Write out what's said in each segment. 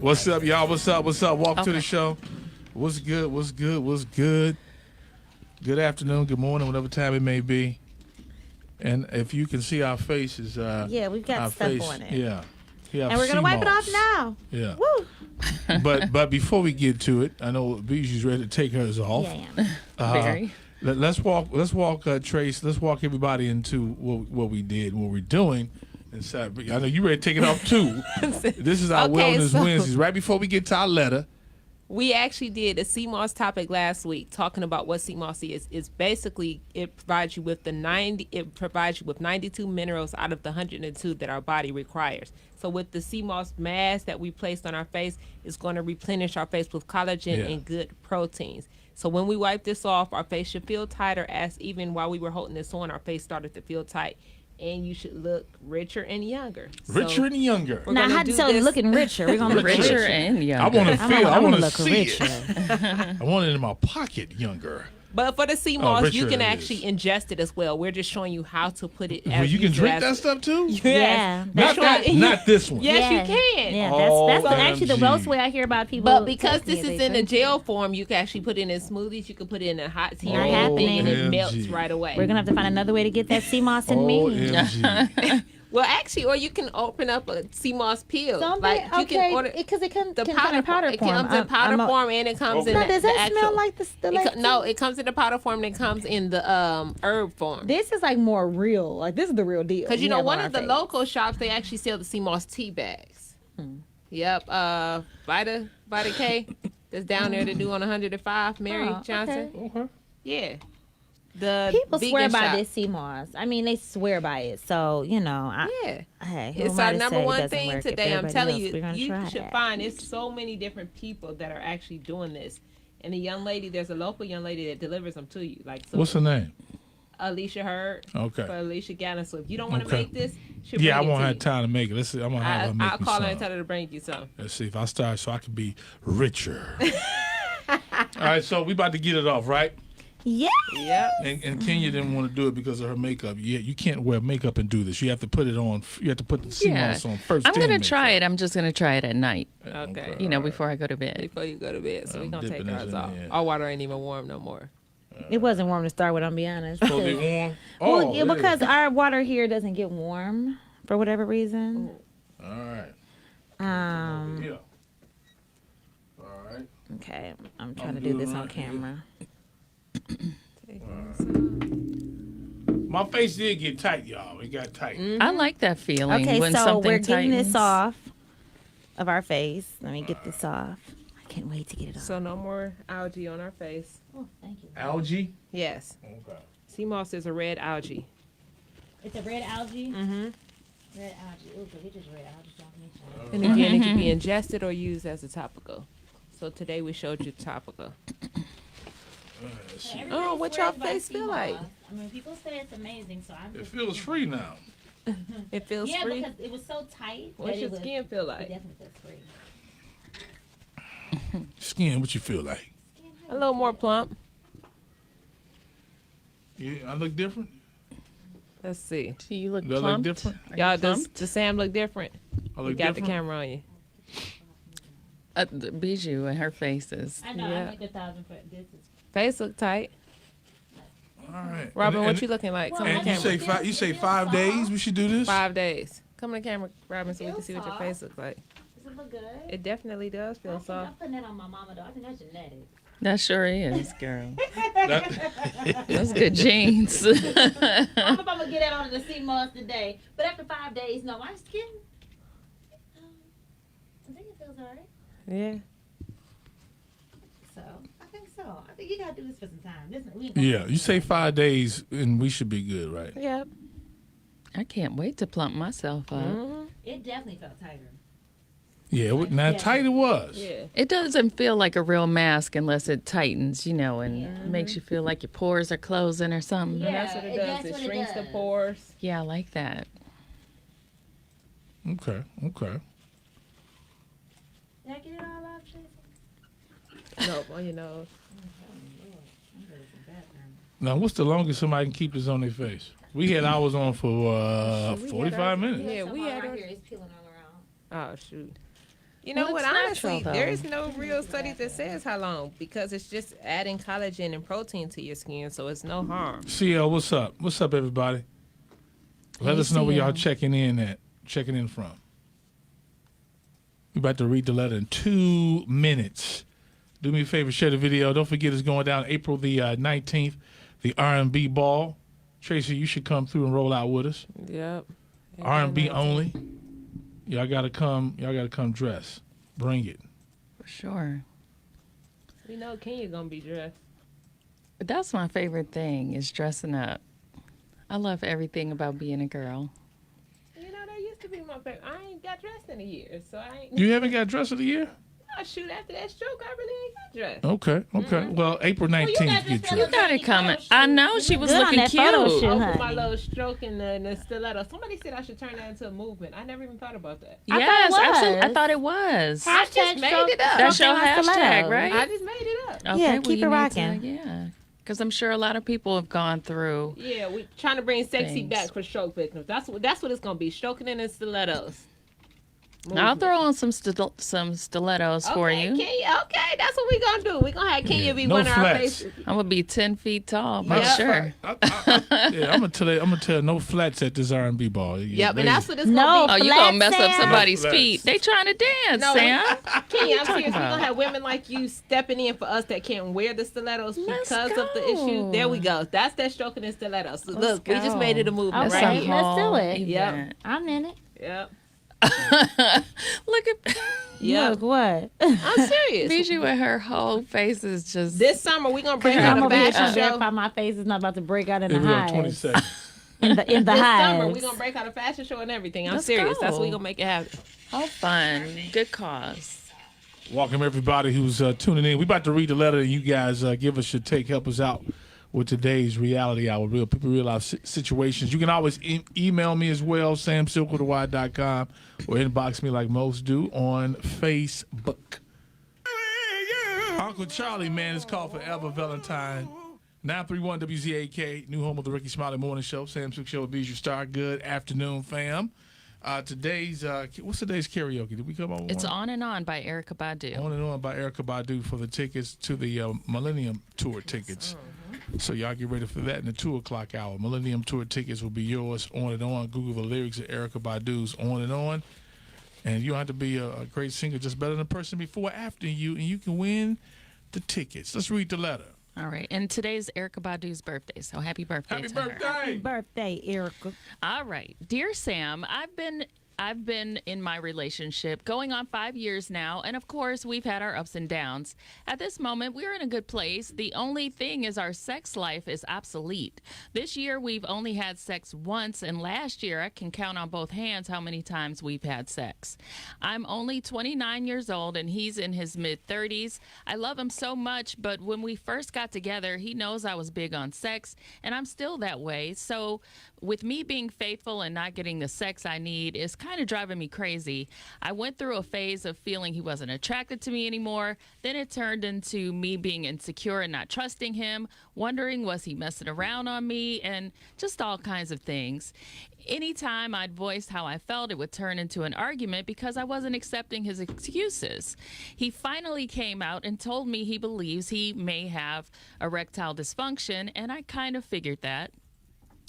What's up, y'all? What's up? Welcome to the show. What's good? Good afternoon, good morning, whatever time it may be. And if you can see our faces, we've got stuff on it. Yeah. And we're gonna wipe it off now. Yeah. Woo. But before we get to it, I know Bijou's ready to take hers off. Yeah. Very. Let's walk, Trace. Let's walk everybody into what we did, what we're doing. And I know you ready to take it off too. This is our Wellness Wednesdays. Right before we get to our letter. We actually did a CMOS topic last week talking about what CMOS is. It's basically it provides you with 92 minerals out of the 102 that our body requires. So with the CMOS mask that we placed on our face, it's going to replenish our face with collagen and good proteins. So when we wipe this off, our face should feel tighter, as even while we were holding this on, our face started to feel tight. And you should look richer and younger. Richer and younger. Now, how so looking richer? We're gonna look richer and younger. I want to feel. I want to look see richer. it. I want it in my pocket younger. But for the CMOS, you can it actually ingest it as well. We're just showing you how to put it. Well, you can drink that stuff too. Yeah. Not this one. Yes, you can. Yeah, that's actually the most way I hear about people. But because this is in a gel form, you can actually put it in smoothies. You can put it in a hot tea or anything, and it melts right away. We're gonna have to find another way to get that CMOS in me. Well, actually, or you can open up a CMOS peel. You can order because it comes in powder form. It comes in powder form and it comes in. Now, does that actual, smell like the? No, it comes in the powder form and it comes in the herb form. This is like more real. Like this is the real deal. Because you know, one of the local shops they actually sell the CMOS tea bags. Yep, Vita K. That's down there to do on 105, Mary Johnson. Okay. Yeah. People swear by this CMOS. I mean, they swear by it. So, you know. Hey, it's our number one thing today. I'm telling you, you should find it's so many different people that are actually doing this. And there's a local young lady that delivers them to you. What's her name? Alicia Hurd. Okay. For Alicia Gannon. So if you don't want to make this, I won't have time to make it. Let's see. I'm gonna have her make I'll call her and tell her to bring you some. Let's see if I start so I can be richer. All right, so we about to get it off, right? Yeah. And Kenya didn't want to do it because of her makeup. Yeah, you can't wear makeup and do this. You have to put it on. You have to put the CMOS on first. I'm going to try it. I'm just going to try it at night. Okay. You know, before I go to bed. Before you go to bed. So we're going to take ours off. Our water ain't even warm no more. It wasn't warm to start with, I'll be honest. Supposed to be warm? Because our water here doesn't get warm for whatever reason. All right. Yeah. All right. Okay, I'm trying to do this on camera. My face did get tight, y'all. It got tight. I like that feeling. Okay, when so something we're getting tightens. this off of our face. Let me get this off. I can't wait to get it off. So no more algae on our face. Oh, thank you. Algae? Yes. Okay. CMOS is a red algae. It's a red algae? Mm-hmm. Red algae. Ooh, we just red algae. And again, it can be ingested or used as a topical. So today we showed you topical. Oh, what y'all face feel like? I mean, people say it's amazing, so It feels free now. It feels free? Yeah, because it was so tight. What's your skin feel like? It definitely feels free. Skin, what you feel like? A little more plump. Yeah, I look different? Let's see. Do you look Do I look plumped? different? Y'all, does Sam look different? I look You got different? the camera on you. The Bijou and her faces. I know, Yeah. I make 1,000 for this. Face look tight. All right. Robin, what you looking like? Come on And the you camera. say 5 days we should do this? 5 days. Come on the camera, Robin, so we can see what your face looks like. Does it look good? It definitely does feel soft. I'm putting that on my mama, though. I think that's genetic. That sure is, girl. That- Those good genes. I'm about to get that on the CMOS today. But after 5 days, no, my skin, I think it feels all right. Yeah. So, I think so. I think you got to do this for some time. yeah, you say 5 days and we should be good, right? Yep. I can't wait to plump myself up. Mm-hmm. It definitely felt tighter. Yeah, now tight it was. Yeah. It doesn't feel like a real mask unless it tightens, you know, and makes you feel like your pores are closing or something. Yeah. And that's what it does. that's It what it shrinks the does. pores. Yeah, I like that. Okay. Did I get it all off, Tracy? No, well, you know. Now, what's the longest somebody can keep this on their face? We had ours on for 45 minutes. Yeah, we had right our. here. It's peeling all around. Oh shoot. You know what? Honestly, natural, there is no real studies that says how long because it's just adding collagen and protein to your skin, so it's no harm. CL, what's up? What's up, everybody? Let us know where y'all checking in from. We're about to read the letter in 2 minutes. Do me a favor, share the video. Don't forget it's going down April the 19th, the R&B ball. Tracy, you should come through and roll out with us. Yep. R&B only. Y'all gotta come dressed. Bring it. For sure. We know Kenya gonna be dressed. That's my favorite thing is dressing up. I love everything about being a girl. You know, that used to be my favorite. I ain't got dressed in a year, so I ain't. You haven't got dressed of the year? Oh, shoot, after that stroke, I really ain't got dressed. Okay. Mm-hmm. Well, April 19th, get You dressed. got it coming. I know she was Good on looking that cute. photo shoot. Oh, for my little stroke in the stiletto. Somebody said I should turn that into a movement. I never even thought about that. Yes, I thought it absolutely. was. I thought it was. I just made it up. That's your Stroking on hashtag, stilettos. right? I just made it up. Okay, Yeah, well, keep you it need to- rocking. Yeah, because I'm sure a lot of people have gone through. Yeah, we trying to bring sexy Things. back for stroke victims. That's what it's gonna be. Stroking in the stilettos. I'll throw on some stilettos for you. Kenya, okay, that's what we gonna do. We gonna have Kenya be no one of our flats. faces. I'm gonna be 10 feet tall, for Yeah. sure. I'm gonna tell no flats at this R&B ball. Yep, and that's what it's No. gonna Oh, be. you gonna mess Flat up somebody's Sam. feet? They trying to dance, No, Sam. Kenya, I'm talking serious. We're about? gonna have women like you stepping in for us that can't wear the stilettos Let's because of the go. issue. There we go. That's that stroking in stilettos. So Let's look, we just go. made it a movement Okay. right here. Let's do it. Yep. event. I'm in it. Yep. Look at Yep. Look, what? I'm serious. Bijou with her whole face is just. This summer we're gonna bring I'm out a over here fashion trying to show. verify my face is not about to break out in the Here we go, 20 hives. seconds. In the This summer hives. we're gonna break out a fashion show and everything. I'm Let's serious. That's go. what we're gonna make it happen. How fun. Good cause. Welcome everybody who's tuning in. We about to read the letter and you guys give us your take, help us out with today's reality hour. Real people, real life situations. You can always email me as well, samsylkwithawy.com, or inbox me like most do on Facebook. Uncle Charlie, man, is called Forever Valentine. 931 WZAK, new home of the Ricky Smiley Morning Show. Sam Sylk Show with Bijou Star. Good afternoon, fam. Today's what's today's karaoke? Did we come up with It's one? On and On by Erykah Badu. On and On by Erykah Badu for the tickets to the Millennium Tour tickets. So y'all get ready for that in the 2 o'clock hour. Millennium Tour tickets will be yours. On and On. Google the lyrics of Erykah Badu's On and On. And you don't have to be a great singer, just better than the person before or after you, and you can win the tickets. Let's read the letter. All right. And today's Erykah Badu's birthday, so happy birthday Happy to her. birthday! Birthday, Erica. All right. Dear Sam, I've been in my relationship going on 5 years now, and of course we've had our ups and downs. At this moment, we're in a good place. The only thing is our sex life is obsolete. This year we've only had sex once, and last year I can count on both hands how many times we've had sex. I'm only 29 years old and he's in his mid-30s. I love him so much, but when we first got together, he knows I was big on sex, and I'm still that way. So with me being faithful and not getting the sex I need is kind of driving me crazy. I went through a phase of feeling he wasn't attracted to me anymore. Then it turned into me being insecure and not trusting him, wondering was he messing around on me, and just all kinds of things. Anytime I'd voice how I felt, it would turn into an argument because I wasn't accepting his excuses. He finally came out and told me he believes he may have erectile dysfunction, and I kind of figured that.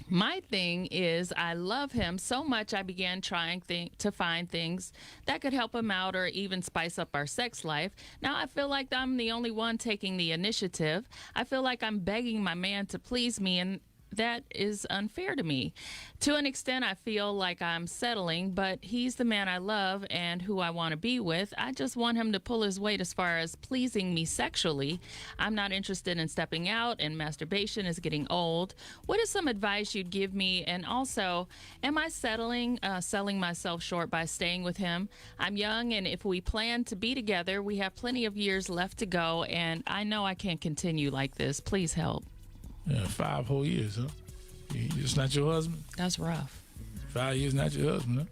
My thing is I love him so much I began trying to find things that could help him out or even spice up our sex life. Now I feel like I'm the only one taking the initiative. I feel like I'm begging my man to please me, and that is unfair to me. To an extent, I feel like I'm settling, but he's the man I love and who I want to be with. I just want him to pull his weight as far as pleasing me sexually. I'm not interested in stepping out, and masturbation is getting old. What is some advice you'd give me? And also, am I selling myself short by staying with him? I'm young, and if we plan to be together, we have plenty of years left to go, and I know I can't continue like this. Please help. Yeah, 5 whole years, huh? It's not your husband? That's rough. 5 years not your husband,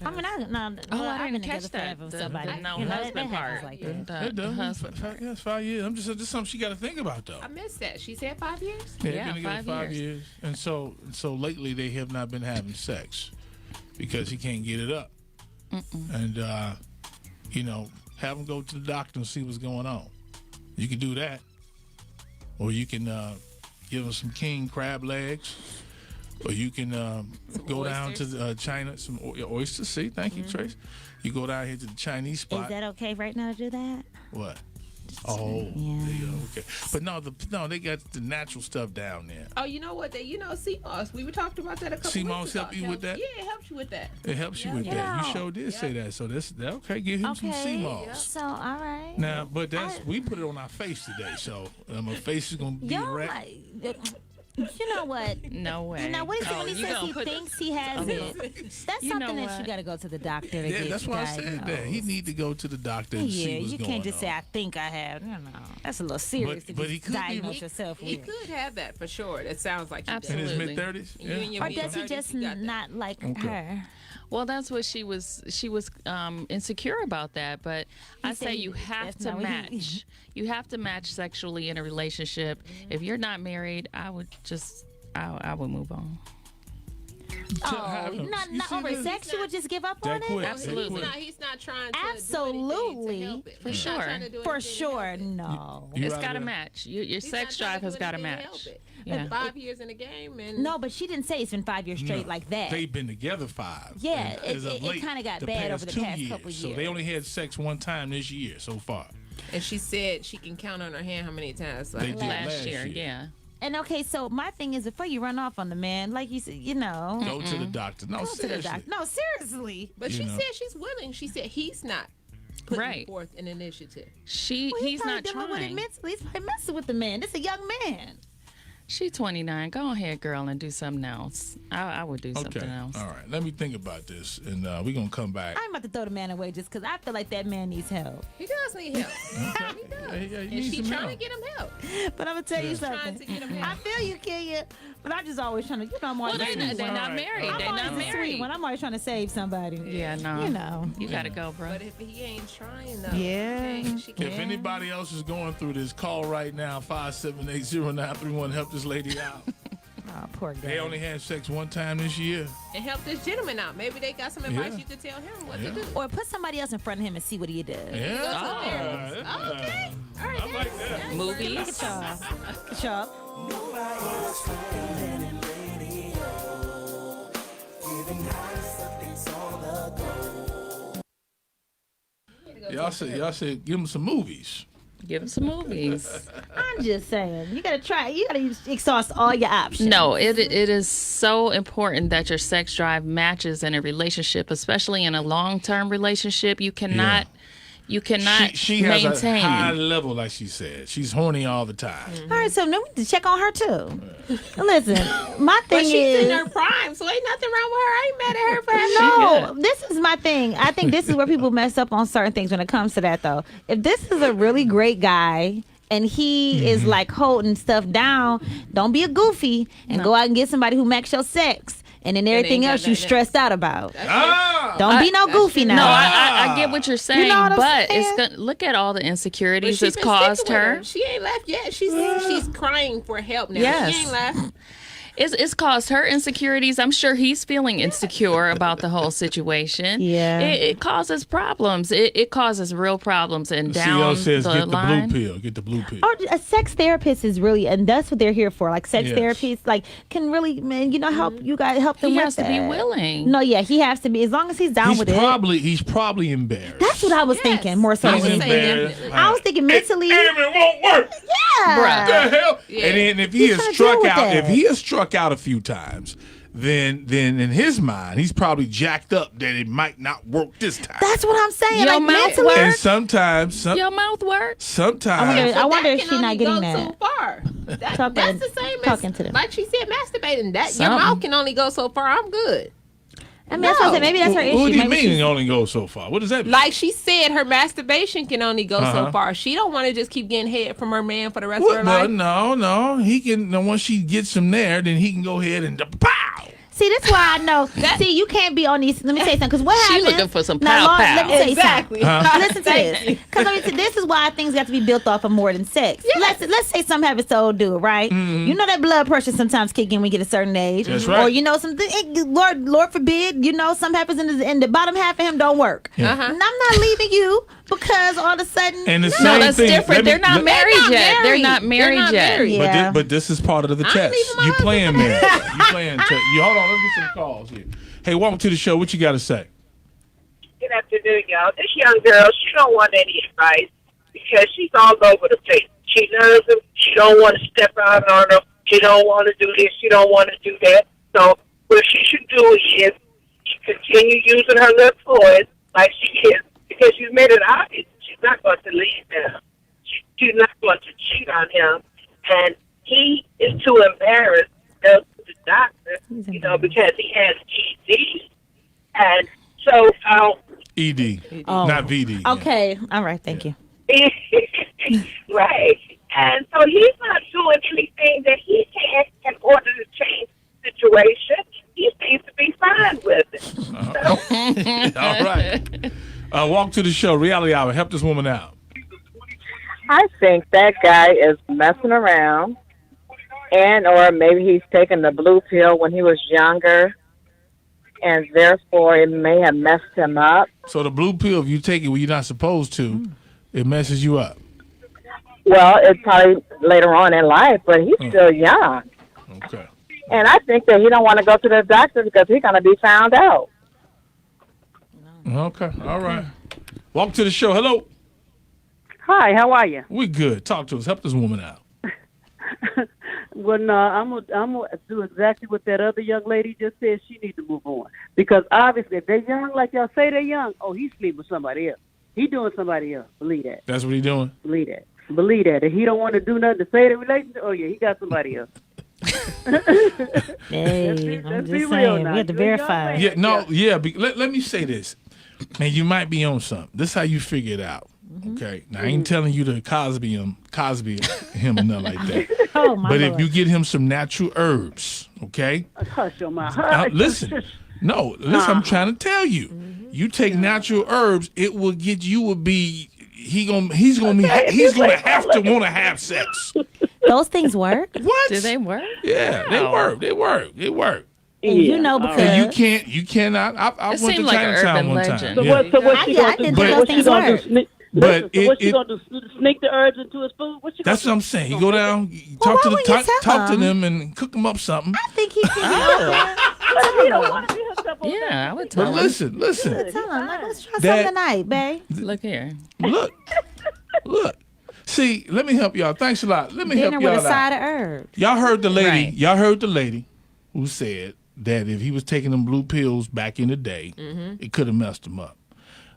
huh? I mean, I I've didn't been catch together that. forever with The somebody. no You know, husband that happens part. like that. The It does. husband part. Yeah, it's 5 years. I'm just something she got to think about, though. I missed that. She said 5 years? Yeah, been together 5 years. And so lately they have not been having sex because he can't get it up. And have them go to the doctor and see what's going on. You can do that. Or you can give them some king crab legs. Or you can go down to China, some oysters. See, thank you, Trace. You go down here to the Chinese spot. Is that okay right now to do that? What? Oh, yeah. Okay. But no, they got the natural stuff down there. Oh, you know what? Sea moss. We were talking about that a couple sea weeks moss ago. help you with that? Yeah, it helps you with that. It helps you with that. You sure did say that. So that's okay. Give him some sea moss. So all right. Now, but we put it on our face today. So my face is gonna be erect. You know what? No way. What is it when he says he thinks he has it? That's something that you got to go to the doctor to get. That's why I said that. He need to go to the doctor and see what's going on. You can't just say, I think I have. That's a little serious to just diagnose yourself with. He could have that for sure. It sounds like he does. Absolutely. In his mid-30s? Or does he just not like her? Well, that's what she was insecure about that. But I say you have to match. You have to match sexually in a relationship. If you're not married, I would move on. Not over sex. You would just give up on it? Absolutely. He's not trying to absolutely do anything to help it. For sure. For sure. No. It's got to match. Your sex drive has got to match. Yeah. 5 years in the game. No, but she didn't say it's been 5 years straight like that. They've been together 5. Yeah, it kind of got bad over the past couple years. So they only had sex one time this year so far. And she said she can count on her hand how many times. They did last year, yeah. And okay, so my thing is, before you run off on the man, like you said, go to the doctor. No, seriously. No, seriously. But she said she's willing. She said he's not putting forth an initiative. He's not trying. trying. He's probably messing with the man. This is a young man. She's 29. Go ahead, girl, and do something else. I would do something else. All right. Let me think about this, and we're going to come back. I'm about to throw the man away just because I feel like that man needs help. He does need help. He does. Yeah, and she's trying to get him help. But I'm going to tell you something. Trying to get him help. I feel you, Kenya, but I'm just always trying to, I'm always they're not married. They're not married. When I'm always trying to save somebody. Yeah, no. You got to go, bro. But if he ain't trying, though. Yeah. If anybody else is going through this, call right now, 578-0931. Help this lady out. Oh, poor guy. They only had sex one time this year. And help this gentleman out. Maybe they got some advice you could tell him what to do. Or put somebody else in front of him and see what he does. Yeah. Okay. All right. I like that. Movies. Good job. Y'all said give them some movies. Give him some movies. I'm just saying, you gotta try. You gotta exhaust all your options. No, it is so important that your sex drive matches in a relationship, especially in a long-term relationship. You cannot. You cannot she maintain. has a high level, like she said. She's horny all the time. All right, so now we need to check on her too. Listen, my thing But she's is, in her prime, so ain't nothing wrong with her. I ain't mad at her for having no, this is my thing. I think this is where people mess up on certain things when it comes to that, though. If this is a really great guy and he is like holding stuff down, don't be a goofy and go out and get somebody who match your sex. And then everything else you stressed out about. Don't be no goofy now. No, I get what you're saying, but saying? it's gonna look at all the insecurities it's caused her. She ain't left yet. She's crying for help now. Yes. She ain't left. It's caused her insecurities. I'm sure he's feeling insecure about the whole situation. Yeah. It causes problems. It causes real problems. And The down CEO says the get line. the blue pill. Get the blue pill. Or a sex therapist is really, and that's what they're here for. Like sex Yes. therapists, like can really, man, help you guys help them He with has that. to be willing. No, yeah, he has to be as long as he's down with it. He's probably embarrassed. That's what I was thinking more so. I would He's say embarrassed. definitely. I was thinking mentally. Damn, it won't work. Yeah. What the hell? Yeah. And then if he He's has trying to struck deal with out, that. if he has struck out a few times, then in his mind he's probably jacked up that it might not work this time. That's what I'm saying. Your like mouth mentally. works. And sometimes, Your mouth works. sometimes I wonder if That she's can not only getting go that. so far. That's Talking- the same talking as, to them. like she said, masturbating. Your Something. mouth can only go so far. I'm good. I mean, that's what I said. Maybe that's her issue. What do you Maybe mean she's- it only goes so far? What does that mean? Like she said, her masturbation can only go so far. She don't want to just keep getting head from her man for the rest of her life. No. He can. Once she gets him there, then he can go ahead and pow. see, that's why I know. See, you can't be on these. Let me say something. Because what She happens? looking for some Now, pow Lauren, let me pow. say Exactly. something. Listen to this. Because this is why things have to be built off of more than sex. Let's say something happens to old dude, right? You know that blood pressure sometimes kick in when you get a certain age. That's right. Or you know something. Lord forbid, you know something happens in the bottom half of him don't work. Yeah. And I'm not leaving you because all of a sudden. And the No, same that's thing. different. They're not married yet. They're not married yet. Yeah. But this is part of the test. leaving my You husband playing marriage. You playing. You hold on. Let's get some calls here. Hey, welcome to the show. What you got to say? Good afternoon, y'all. This young girl, she don't want any advice because she's all over the place. She nervous. She don't want to step out on her. She don't want to do this. She don't want to do that. So what she should do is continue using her little toys like she is because she's made it obvious she's not going to leave him. She's not going to cheat on him. And he is too embarrassed to go to the doctor, because he has ED. And so, ED, Oh. not VD. Okay. All right. Thank you. right. And so he's not doing anything that he can in order to change the situation. He seems to be fine with it. All right. Walk to the show. Reality Hour. Help this woman out. I think that guy is messing around, or maybe he's taken the blue pill when he was younger, and therefore it may have messed him up. So the blue pill, if you take it when you're not supposed to, it messes you up. Well, it's probably later on in life, but he's still young. Okay. And I think that he don't want to go to the doctor because he's going to be found out. Okay. All right. Walk to the show. Hello. Hi, how are you? We good. Talk to us. Help this woman out. Well, no, I'm gonna do exactly what that other young lady just said. She needs to move on because obviously, if they're young, like y'all say they're young, he's sleeping with somebody else. He doing somebody else. Believe that. That's what he doing? Believe that. Believe that. If he don't want to do nothing to say the relationship, he got somebody else. Hey, Let's be I'm just real saying. now. We have to You verify. ain't Yeah, no, yeah. Let me say this. Man, you might be on something. This is how you figure it out. Okay. Now, I ain't telling you to Cosby him or nothing like that. Oh, my But Lord. if you get him some natural herbs, okay? Hush your mouth. Hush. Listen. No, listen, I'm trying to tell you. You take natural herbs, it will get you will be he's gonna have to want to have sex. Those things work. What? Do they work? Yeah, they work. They work. And you know because And you cannot. I It went to seemed like an Chinatown urban one legend. time. So Yeah. what she I gonna didn't do? think those What she things gonna worked. do? But Listen, so what she it- gonna do? Sneak the herbs into his food? What she gonna That's do? what I'm saying. You go down, you Well, talk to why the wouldn't you tell talk to him? them and cook them up something. I think he can. What if he don't want to be herself on Yeah, I would tell But him. listen. Tell him, like, let's try That- something tonight, babe. Look here. Look. See, let me help y'all. Thanks a lot. Let me Dinner help with y'all a side out. of herbs. Y'all heard the lady. Right. Y'all heard the lady who said that if he was taking them blue pills back in the day, it could have messed him up.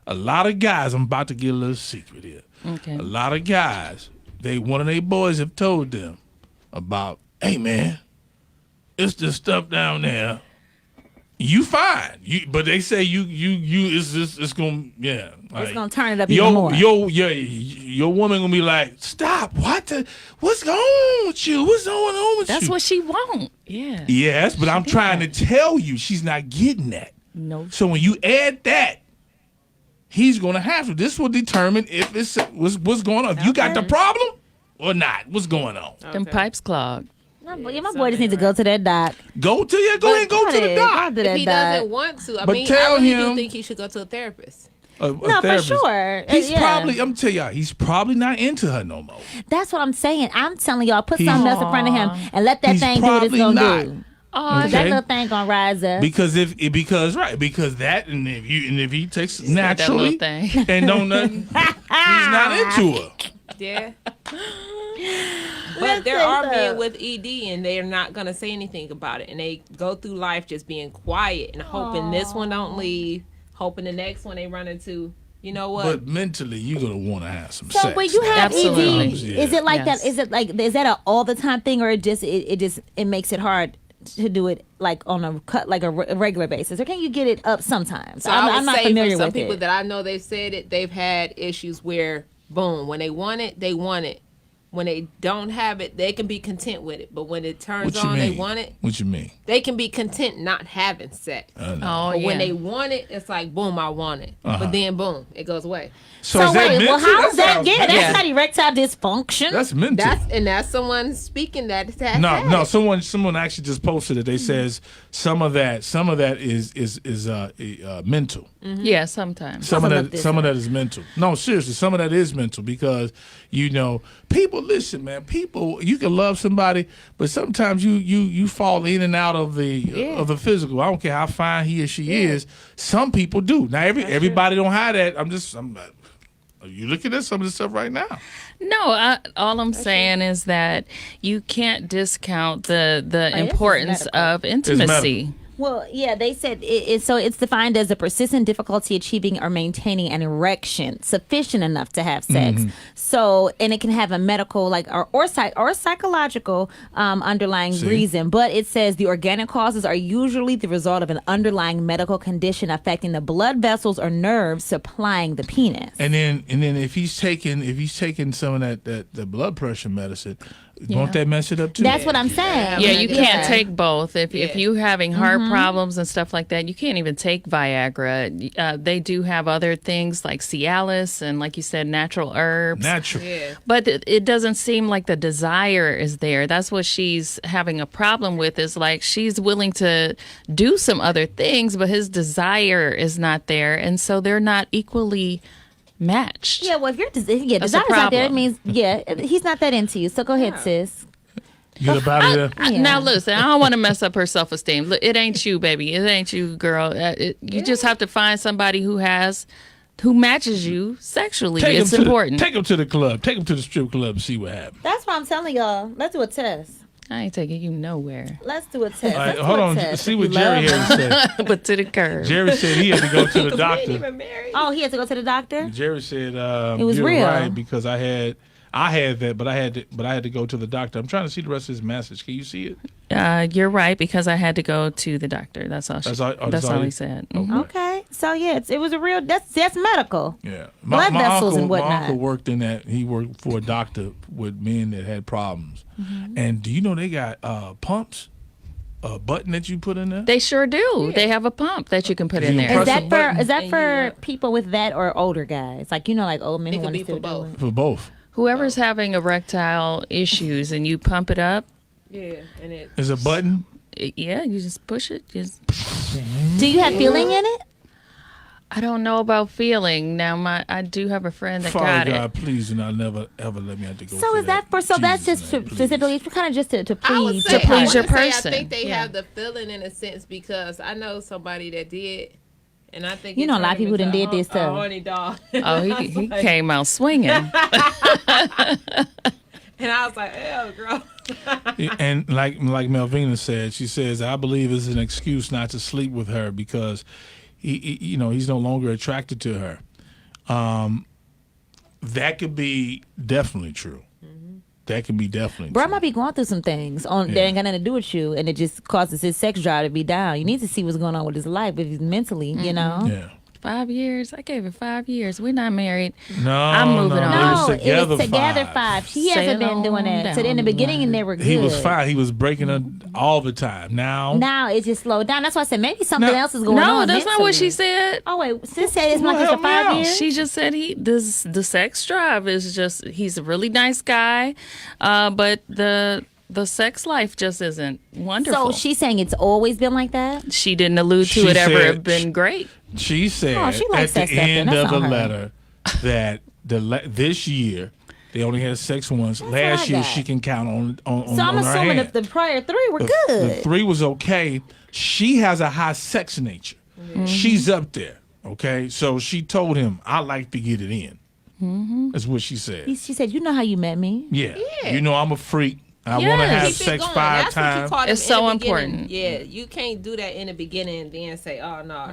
A lot of guys. I'm about to get a little secret here. Okay. A lot of guys. One of their boys have told them about, hey man, it's the stuff down there. You fine. But they say it's gonna It's gonna turn it up even more. Your woman gonna be like, stop. What's going on with you? What's going on with That's you? what she want. Yeah. Yes, but I'm trying to tell you, she's not getting that. No. So when you add that, he's gonna have to. This will determine if it's what's going on. If you got the problem or not. What's going on? Them pipes clogged. My boy just needs to go to that doc. Go to the doc. To If that he doc. doesn't want to, I But mean, tell I really him- do think he should go to a therapist. A No, for therapist. sure. He's Yeah. probably. I'm telling y'all, he's probably not into her no more. That's what I'm saying. I'm telling y'all, put He's- something else in front of him and let that He's thing do what it's probably gonna not. do. Oh, That little thing gonna rise up. Because if that and if he takes that naturally little thing. and don't nothing, he's not into her. Yeah. But Listen, there are though. men with ED and they're not gonna say anything about it, and they go through life just being quiet and hoping this one don't leave, hoping the next one they run into. You know what? But mentally, you're gonna want to have some So sex. when you have Absolutely. ED, is it like Yes. that? Is that a all the time thing, or it makes it hard to do it like on a regular basis, or can you get it up sometimes? So I would I'm not say familiar for some with people it. that I know, they've said it. They've had issues where, boom, when they want it, they want it. when they don't have it, they can be content with it. But when it turns What you on, they mean? want it. What you mean? They can be content not having sex. Oh, But yeah. when they want it, it's like, boom, I want it. But then, boom, it goes away. So is that wait, well, mental? how's that? sounds- Yeah, that's Yeah. not erectile dysfunction. That's mental. That's someone speaking that. No. Someone actually just posted it. They says some of that is mental. Yeah, sometimes. Some of look that is mental. No, seriously, some of that is mental because people. Listen, man. People, you can love somebody, but sometimes you fall in and out of the physical. I don't care how fine he or she is. Some people do. Now everybody don't have that. Are you looking at some of this stuff right now? No, all I'm saying is that you can't discount the importance medical. of intimacy. Well, yeah, they said so it's defined as a persistent difficulty achieving or maintaining an erection sufficient enough to have sex. So, and it can have a medical or psychological underlying reason. But it says the organic causes are usually the result of an underlying medical condition affecting the blood vessels or nerves supplying the penis. And then if he's taking some of the blood pressure medicine, won't that mess it up too? That's what I'm saying. Yeah, you Yeah. can't take both. If you're having heart Mm-hmm. problems and stuff like that, you can't even take Viagra. They do have other things like Cialis and, like you said, natural herbs. Natural. Yeah. But it doesn't seem like the desire is there. That's what she's having a problem with, is like she's willing to do some other things, but his desire is not there. And so they're not equally matched. Yeah, well, if you're That's a desire's not there, it problem. means he's not that into you. So go ahead, sis. Get up out of there. Yeah. Now listen, I don't want to mess up her self-esteem. Look, it ain't you, baby. It ain't you, girl. You just have to find somebody who matches you sexually. It's important. Take him to the club. Take him to the strip club and see what happens. That's what I'm telling y'all. Let's do a test. I ain't taking you nowhere. Let's do a test. All right, Let's do hold a on. test. See If what you Jerry love had him. to say. But to the curb. Jerry said he had to go to the We ain't doctor. even married. Oh, he has to go to the doctor? Jerry said It was you're real. right because I had that, but I had to go to the doctor. I'm trying to see the rest of his message. Can you see it? You're right, because I had to go to the doctor. That's all. That's all he he- said. Okay. So, yeah, it was a real, that's medical. Yeah. Blood vessels and My whatnot. uncle worked in that. He worked for a doctor with men that had problems. Mm-hmm. And do you know they got pumps? A button that you put in there? They sure do. They have a pump that you can put in You there. press Is that a button. for people with that or older guys? Like, old men It who could want be to still for do both. it. For both. Whoever's having erectile issues and you pump it up, Yeah, and it. There's a button. yeah, you just push it. Just Do you have feeling in it? I don't know about feeling. Now I do have a friend that got Father it. God, please do not never ever let me have to go. So through is that for? So that's Jesus' just name, please. specifically, it's kind of just to I would please. say, please your I would say person. I think they Yeah. have the feeling in a sense because I know somebody that did, and I think You it know, a lot of turned him people done into did this a stuff. horny dog. Oh, he came out swinging. And I was like, "Oh, girl." And like Melvina said, she says, I believe it's an excuse not to sleep with her because he's no longer attracted to her. That could be definitely true. That can be definitely Bro true. might be going through some things that ain't got nothing to do with you, and it just causes his sex drive to be down. You need to see what's going on with his life, if he's mentally, Yeah. 5 years. I gave it 5 years. We're not married. No, I'm moving no, on. They was No, together, it was together 5. 5. She Sail hasn't been doing on that. So in the down beginning, the they were good. He was fine. He was breaking her all the time. Now it just slowed down. That's why I said maybe something No. else is going on. No, that's not what she mentally. said. Oh wait, sis said it's Well, like it's help for me 5 out. years. She just said the sex drive is just, he's a really nice guy, but the sex life just isn't wonderful. So she's saying it's always been like that. She didn't allude to She it ever said have been great. She said Oh, she at likes the that stuff, then. end That's of the on her. letter that this year they only had sex once. what I Last year got. she can count on So I'm on her assuming hand. if the prior 3 were The good. 3 was okay. She has a high sex nature. She's up there. Okay, so she told him, "I like to get it in." That's what she said. She said, "You know how you met me." Yeah, you know I'm a freak. I want to Yes. have Keep it sex going. 5 That's what you times. call them It's in so the beginning. important. Yeah, you can't do that in the beginning and then say, "Oh no,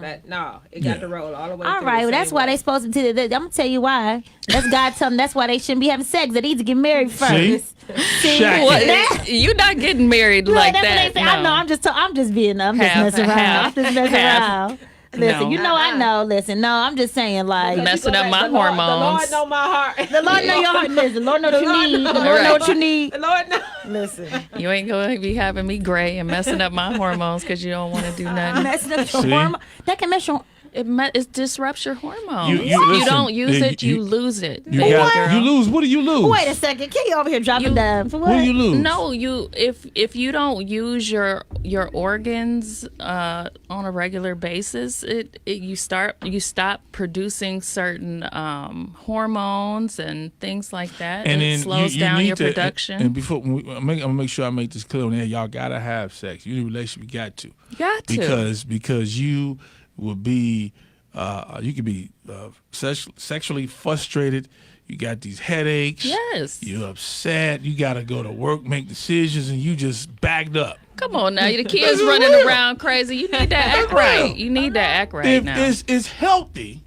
it got to roll all the way." All through right, the well, that's same why way. they supposed to. I'm gonna tell you why. That's God telling them that's why they shouldn't be having sex. They need to get married first. See? Shaq. What? You're not getting married Look, like that's that. what they say. I know. I'm just messing around. I'm just messing Half. around. Listen, No. you know I know. Listen, no, I'm just saying, like, Messing up my The Lord hormones. know my heart. the Lord know your heart. Listen, the Lord know what you need. The Lord know Right. what you need. The Lord know. Listen, You ain't going to be having me gray and messing up my hormones because you don't want to do nothing. messing up your See? hormone. That can mess your. It disrupts your hormones. You- You, listen, don't use it, you you- lose it. You baby got girl. you lose. What do you lose? Wait a second. Can you over here dropping down for what? What do you lose? No, you if you don't use your organs on a regular basis, you stop producing certain hormones and things like that. And it then slows you down need your to, production. And before I'm gonna make sure I make this clear on there. Y'all gotta have sex. You in a relationship, you got to. You got to. Because you will be you could be sexually frustrated. You got these headaches. Yes. You're upset. You got to go to work, make decisions, and you just backed up. Come on now, the kids running around crazy. You need that act right. You need that act right If now. it's healthy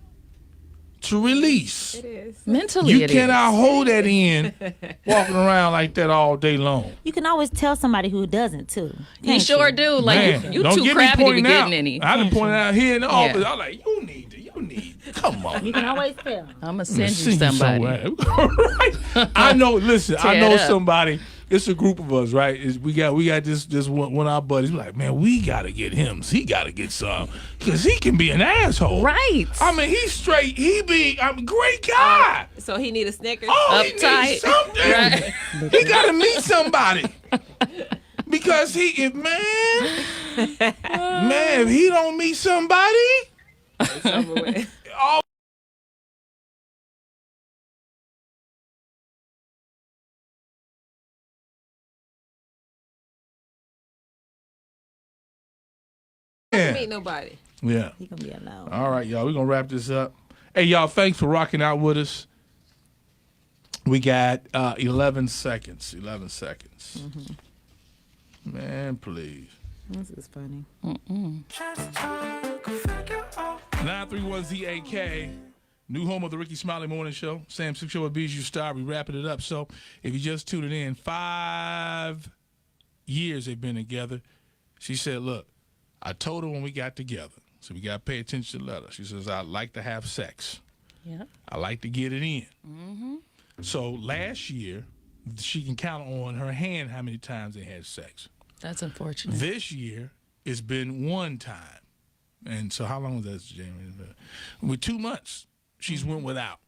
to release. It is. Mentally, You it cannot is. hold that in, walking around like that all day long. You can always tell somebody who doesn't too. You Can't sure do. Like Man, you don't too get me crappy to be pointing getting out. any. I done pointed out here in the Yeah. office. I'm like, you need. Come on. You can always tell. I'm gonna send you somebody. Right. I know. Listen, I Tear know it up. somebody. It's a group of us, right? We got this one of our buddies. We're like, man, we gotta get him. He gotta get some because he can be an asshole. Right. I mean, he's straight. I'm a great guy. So he need a Snickers. Oh, he uptight. needs something. Right. He gotta meet somebody. Because if he don't meet somebody, It's over with. all Meet nobody. yeah. You gonna be alone. All right, y'all. We're gonna wrap this up. Hey, y'all, thanks for rocking out with us. We got 11 seconds. 11 seconds. Man, please. This is funny. 931ZAK, new home of the Ricky Smiley Morning Show. Sam Sylk Show with Bijou Star. We wrapping it up. So if you just tuned in, 5 years they've been together. She said, look, I told her when we got together, so we got to pay attention to the letter. She says, I like to have sex. Yeah. I like to get it in. So last year, she can count on her hand how many times they had sex. That's unfortunate. This year, it's been one time. And so how long was that, Jamie? With 2 months, she's went without.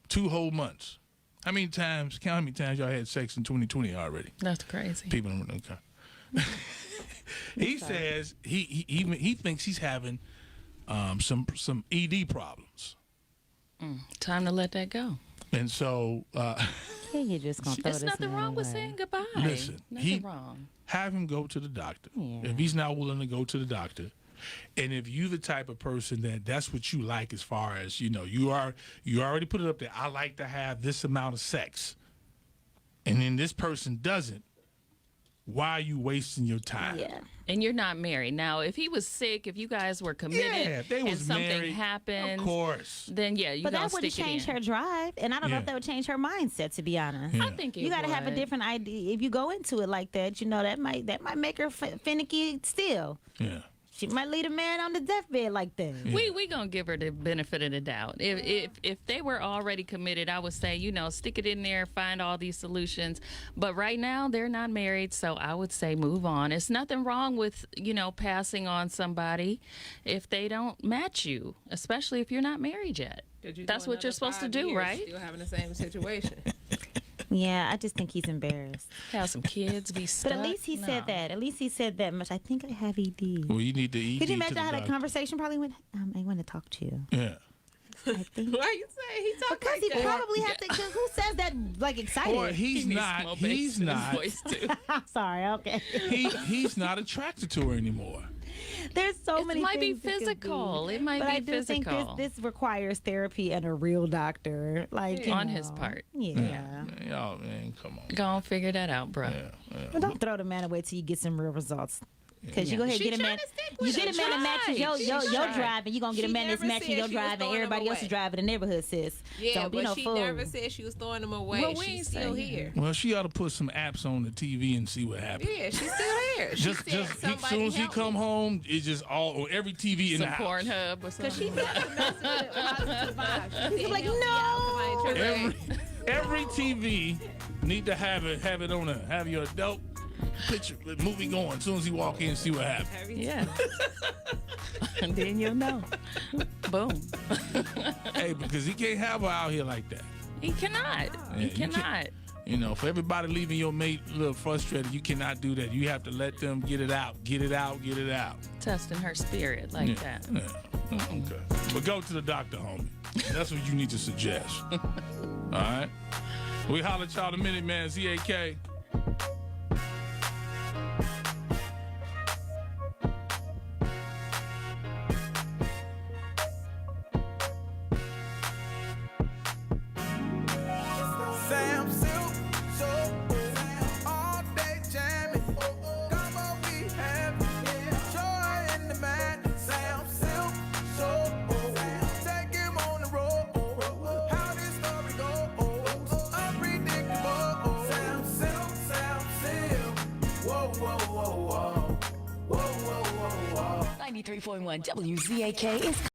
2 whole months. Count how many times y'all had sex in 2020 already? That's crazy. People don't know. He says he thinks he's having some ED problems. Time to let that go. And so You just gonna throw There's this nothing man wrong with away. saying goodbye. Listen, nothing wrong. have him go to the doctor. Yeah. If he's not willing to go to the doctor, and if you the type of person that's what you like as far as, you already put it up there, I like to have this amount of sex, and then this person doesn't, why are you wasting your time? Yeah. And you're not married. Now, if he was sick, if you guys were committed Yeah, if they and was something married, happened, Of course. then yeah, you But gonna that would stick it change in. her drive, and I don't know Yeah. if that would change her mindset. To be honest, Yeah. I think it you got to have a would. different idea. If you go into it like that, that might make her finicky. Still, Yeah. she might lead a man on the deathbed like that. We gonna give her the benefit of the doubt. If they were already committed, I would say, stick it in there, find all these solutions. But right now they're not married, so I would say move on. It's nothing wrong with passing on somebody if they don't match you, especially if you're not married yet. That's what you're supposed to do, right? Still having the same situation. Yeah, I just think he's embarrassed. Have some kids, be stuck. But at least he said that. At least he said that much. I think I have ED. Well, you need to ED Could you to imagine the how that doctor. conversation probably went? I want to talk to you. Yeah. I think. Why you say he talk Because like he that? probably has to. Cause who says that like excited? Or he's He needs not. small He's bass in his not. voice, too. Sorry. Okay. He's not attracted to her anymore. There's so many. It might be things it could physical. It might But be I do physical. think this requires therapy and a real doctor, like On his part. Yeah. Man, y'all, man, come on. Go on, figure that out, bro. But don't throw the man away till you get some real results. Because you go ahead and She get a man. trying to stick You with get it. a man that She matches tried. She your tried. driving. You gonna get a She man that's never matching said your she was driving. throwing Everybody them else is away. driving the neighborhood, sis. Yeah, Don't be but no she fool. never said she was throwing them away. Well, we She's ain't still saying here. Well, she ought to put some apps on the TV and see what happens. Yeah, she's still here. She Just said, as somebody soon as he help come me. home, it's just all on every TV in Some the house. Pornhub or Cause she something. never messed with positive vibes. She He's like, help me out 'cause I ain't trying to- Every TV need to have it on there. Have your adult picture movie going. As soon as he walk in, see what happens. Yeah. And then you'll know. Boom. Hey, because he can't have her out here like that. He cannot. Yeah, He you can't- cannot. You know, for everybody leaving your mate a little frustrated, you cannot do that. You have to let them get it out. Get it out. Get it out. Testing her spirit like Yeah. that. Yeah. Okay. But go to the doctor, homie. That's what you need to suggest. All right? We holler at y'all in a minute, man. ZAK. Sam Sylk, so all day jamming. Come on, we have joy in the madness. Sam Sylk, so take him on the road. How this story goes, unpredictable. Sam Sylk, whoa, whoa, whoa, whoa, whoa, whoa, whoa, whoa. 93.1 WZAK is